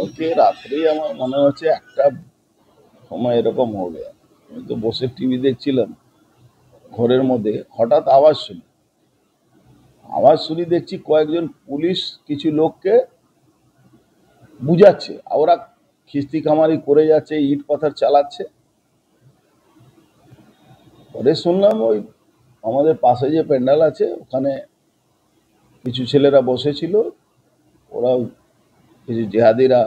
কালকে রাত্রেই আমার মনে হচ্ছে একটা সময় এরকম হবে, আমি তো বসে টিভি দেখছিলাম ঘরের মধ্যে, হঠাৎ আওয়াজ শুনি দেখছি কয়েকজন পুলিশ কিছু লোককে বুঝাচ্ছে, ওরা খিস্তি কামারি করে যাচ্ছে, ইট পাথর চালাচ্ছে। পরে শুনলাম ওই আমাদের পাশে যে প্যান্ডেল আছে ওখানে কিছু ছেলেরা বসেছিল, ওরা কিছু জেহাদিরা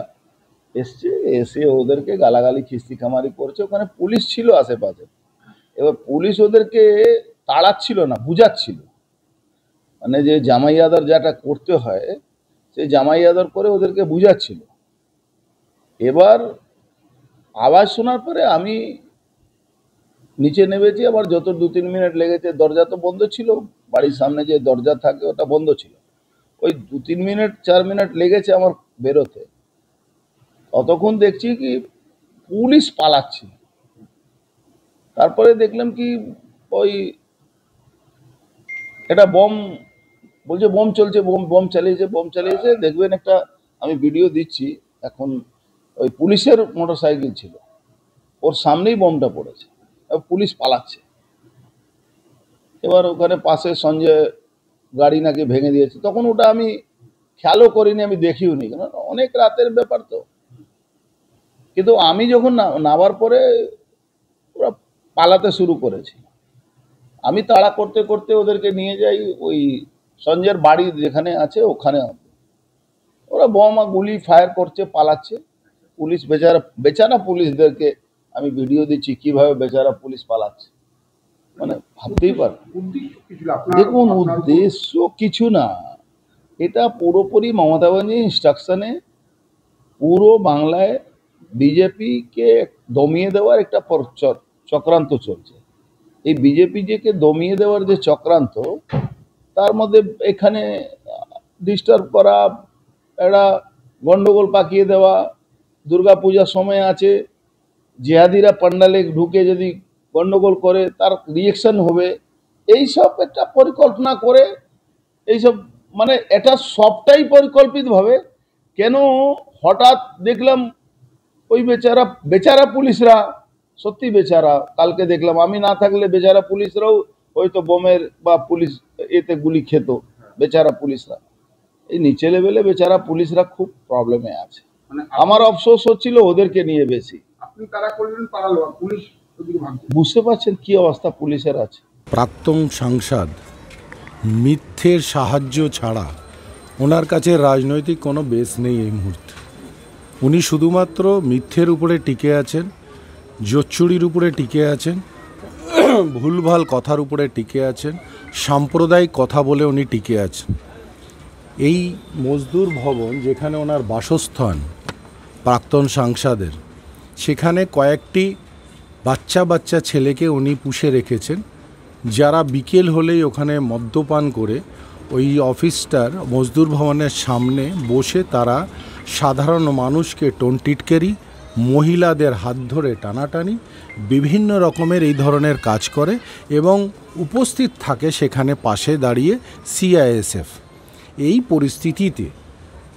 এসে ওদেরকে গালাগালি খিস্তি কামারি করছে। ওখানে পুলিশ ছিল আশেপাশে, এবার পুলিশ ওদেরকে তাড়াচ্ছিল না, বুঝাচ্ছিল, মানে যে জামাই আদর যেটা করতে হয় সেই জামাই আদর করে ওদেরকে বুঝাচ্ছিল। এবার আওয়াজ শোনার পরে আমি নিচে নেমেছি, আবার যত 2-3 মিনিট লেগেছে, দরজা তো বন্ধ ছিল, বাড়ির সামনে যে দরজা থাকে ওটা বন্ধ ছিল, ওই 2-3 মিনিট 4 মিনিট লেগেছে আমার বেরোতে। ততক্ষণ দেখছি কি পুলিশ পালাচ্ছে। তারপরে দেখলাম কি ওই এটা বম বলছে, বোম চলছে, বোম চালিয়েছে। দেখবেন একটা আমি ভিডিও দিচ্ছি এখন, ওই পুলিশের মোটরসাইকেল ছিল, ওর সামনেই বোমটা পড়েছে, পুলিশ পালাচ্ছে। এবার ওখানে পাশে সঞ্জয় গাড়ি নাকি ভেঙে দিয়েছে, তখন ওটা আমি খেয়ালও করিনি, আমি দেখিও নি, কারণ অনেক রাতের ব্যাপার তো। কিন্তু আমি যখন নামার পরে ওরা পালাতে শুরু করেছে, আমি তাড়া করতে করতে ওদেরকে নিয়ে যাই ওই সঞ্জয়ের বাড়ি যেখানে আছে ওখানে। ওরা বোম আর গুলি ফায়ার করছে, পালাচ্ছে। পুলিশ বেচারা পুলিশদেরকে আমি ভিডিও দিচ্ছি কিভাবে বেচারা পুলিশ পালাচ্ছে, মানে ভাবতেই পার। দেখুন উদ্দেশ্য কিছু না, এটা পুরোপুরি মমতা ব্যানার্জির ইনস্ট্রাকশনে পুরো বাংলায় বিজেপিকে দমিয়ে দেওয়ার একটা চক্রান্ত চলছে। এই বিজেপিকে দমিয়ে দেওয়ার যে চক্রান্ত, তার মধ্যে এখানে ডিস্টার্ব করা, একটা গন্ডগোল পাকিয়ে দেওয়া, দুর্গাপূজার সময় আছে, জেহাদিরা পান্ডালে ঢুকে যদি গন্ডগোল করে তার রিয়েকশন হবে, এইসব একটা পরিকল্পনা করে এইসব, মানে এটা সবটাই পরিকল্পিতভাবে। কেন হঠাৎ দেখলাম ওই বেচারা পুলিশরা, সত্যি বেচারা, কালকে দেখলাম আমি না থাকলে বেচারা পুলিশরাও হয়তো বোমের বা পুলিশ এতে গুলি খেত। বেচারা পুলিশরা, এই নিচে লেভেলে বেচারা পুলিশরা খুব প্রবলেমে আছে। আমার আফসোস হচ্ছিল ওদেরকে নিয়ে বেশি। বুঝতে পারছেন কি অবস্থা পুলিশের আছে। প্রাক্তন সাংসদ মিথ্যের সাহায্য ছাড়া ওনার কাছে রাজনৈতিক কোনো বেস নেই এই মুহূর্তে। উনি শুধুমাত্র মিথ্যের উপরে টিকে আছেন, জোচ্চুরির উপরে টিকে আছেন, ভুলভাল কথার উপরে টিকে আছেন, সাম্প্রদায়িক কথা বলে উনি টিকে আছেন। এই মজদুর ভবন যেখানে ওনার বাসস্থান প্রাক্তন সাংসদের, সেখানে কয়েকটি বাচ্চা ছেলেকে উনি পুষে রেখেছেন, যারা বিকেল হলেই ওখানে মদ্যপান করে ওই অফিসটার মজদুর ভবনের সামনে বসে তারা সাধারণ মানুষকে টিটকারি, মহিলাদের হাত ধরে টানাটানি, বিভিন্ন রকমের এই ধরনের কাজ করে এবং উপস্থিত থাকে সেখানে পাশে দাঁড়িয়ে সিআইএসএফ। এই পরিস্থিতিতে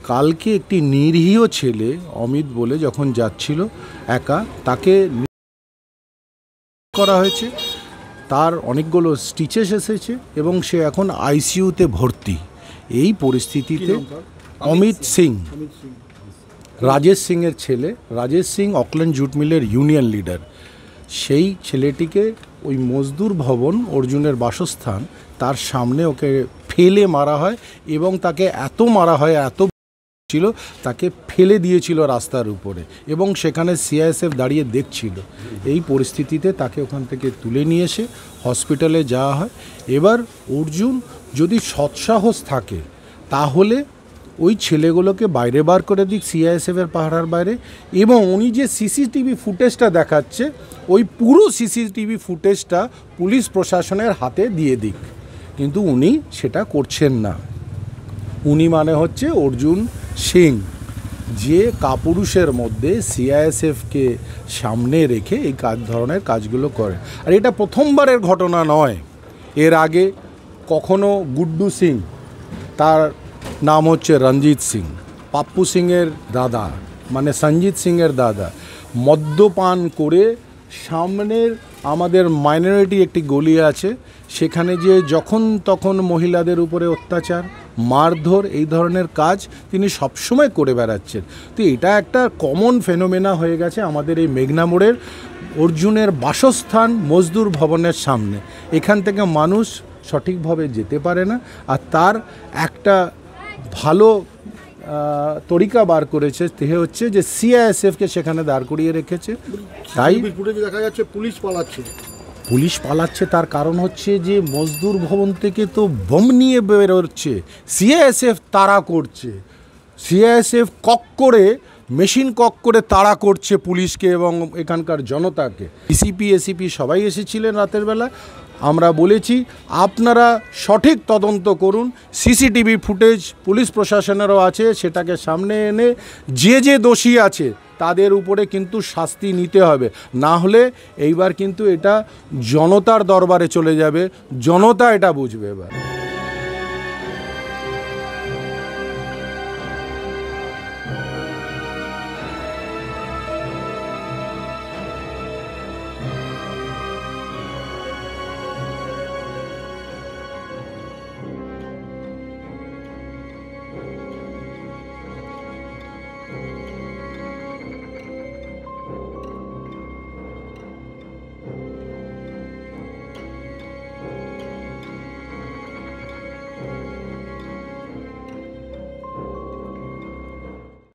কালকে একটি নিরীহ ছেলে অমিত বলে যখন যাচ্ছিল একা, তাকে করা হয়েছে, তার অনেকগুলো স্টিচেস এসেছে এবং সে এখন আইসিইউতে ভর্তি। এই পরিস্থিতিতে অমিত সিং, রাজেশ সিংয়ের ছেলে, রাজেশ সিং অকল্যান্ড জুট মিলের ইউনিয়ন লিডার, সেই ছেলেটিকে ওই মজদুর ভবন অর্জুনের বাসস্থান তার সামনে ওকে ফেলে মারা হয় এবং তাকে এত মারা হয়, এত ছিল, তাকে ফেলে দিয়েছিল রাস্তার উপরে এবং সেখানে সিআইএসএফ দাঁড়িয়ে দেখছিল। এই পরিস্থিতিতে তাকে ওখান থেকে তুলে নিয়ে এসে হসপিটালে যাওয়া হয়। এবার অর্জুন যদি সৎসাহস থাকে তাহলে ওই ছেলেগুলোকে বাইরে বার করে দিক সিআইএসএফের পাহারার বাইরে, এবং উনি যে সিসিটিভি ফুটেজটা দেখাচ্ছে ওই পুরো সিসিটিভি ফুটেজটা পুলিশ প্রশাসনের হাতে দিয়ে দিক, কিন্তু উনি সেটা করছেন না। উনি মানে হচ্ছে অর্জুন সিং, যে কাপুরুষের মধ্যে সিআইএসএফকে সামনে রেখে এই ধরনের কাজগুলো করে। আর এটা প্রথমবারের ঘটনা নয়, এর আগে কখনো গুড্ডু সিং, তার নাম হচ্ছে রঞ্জিত সিং, পাপ্পু সিংয়ের দাদা, মানে সঞ্জিত সিংয়ের দাদা মদ্যপান করে সামনের আমাদের মাইনরিটি একটি গলি আছে সেখানে যে যখন তখন মহিলাদের উপরে অত্যাচার মারধর এই ধরনের কাজ তিনি সবসময় করে বেড়াচ্ছেন। তো এটা একটা কমন ফেনোমেনা হয়ে গেছে আমাদের এই মেঘনা মোড়ের অর্জুনের বাসস্থান মজদুর ভবনের সামনে। এখান থেকে মানুষ সঠিকভাবে যেতে পারে না, আর তার একটা ভালো তরিকা বার করেছে সে হচ্ছে যে সিআইএসএফকে সেখানে দাঁড় করিয়ে রেখেছে। তাই ফুটেজে দেখা যাচ্ছে পুলিশ পালাচ্ছে, তার কারণ হচ্ছে যে মজদুর ভবন থেকে তো বোম নিয়ে বেরোচ্ছে, সিআইএসএফ তাড়া করছে, সিআইএসএফ মেশিন কক করে তাড়া করছে পুলিশকে এবং এখানকার জনতাকে। ডিসিপি এসিপি সবাই এসেছিলেন রাতের বেলা। আমরা বলেছি আপনারা সঠিক তদন্ত করুন, সিসিটিভি ফুটেজ পুলিশ প্রশাসনেরও আছে, সেটাকে সামনে এনে যে দোষী আছে তাদের উপরে কিন্তু শাস্তি নিতে হবে, না হলে এইবার কিন্তু এটা জনতার দরবারে চলে যাবে, জনতা এটা বুঝবে এবার।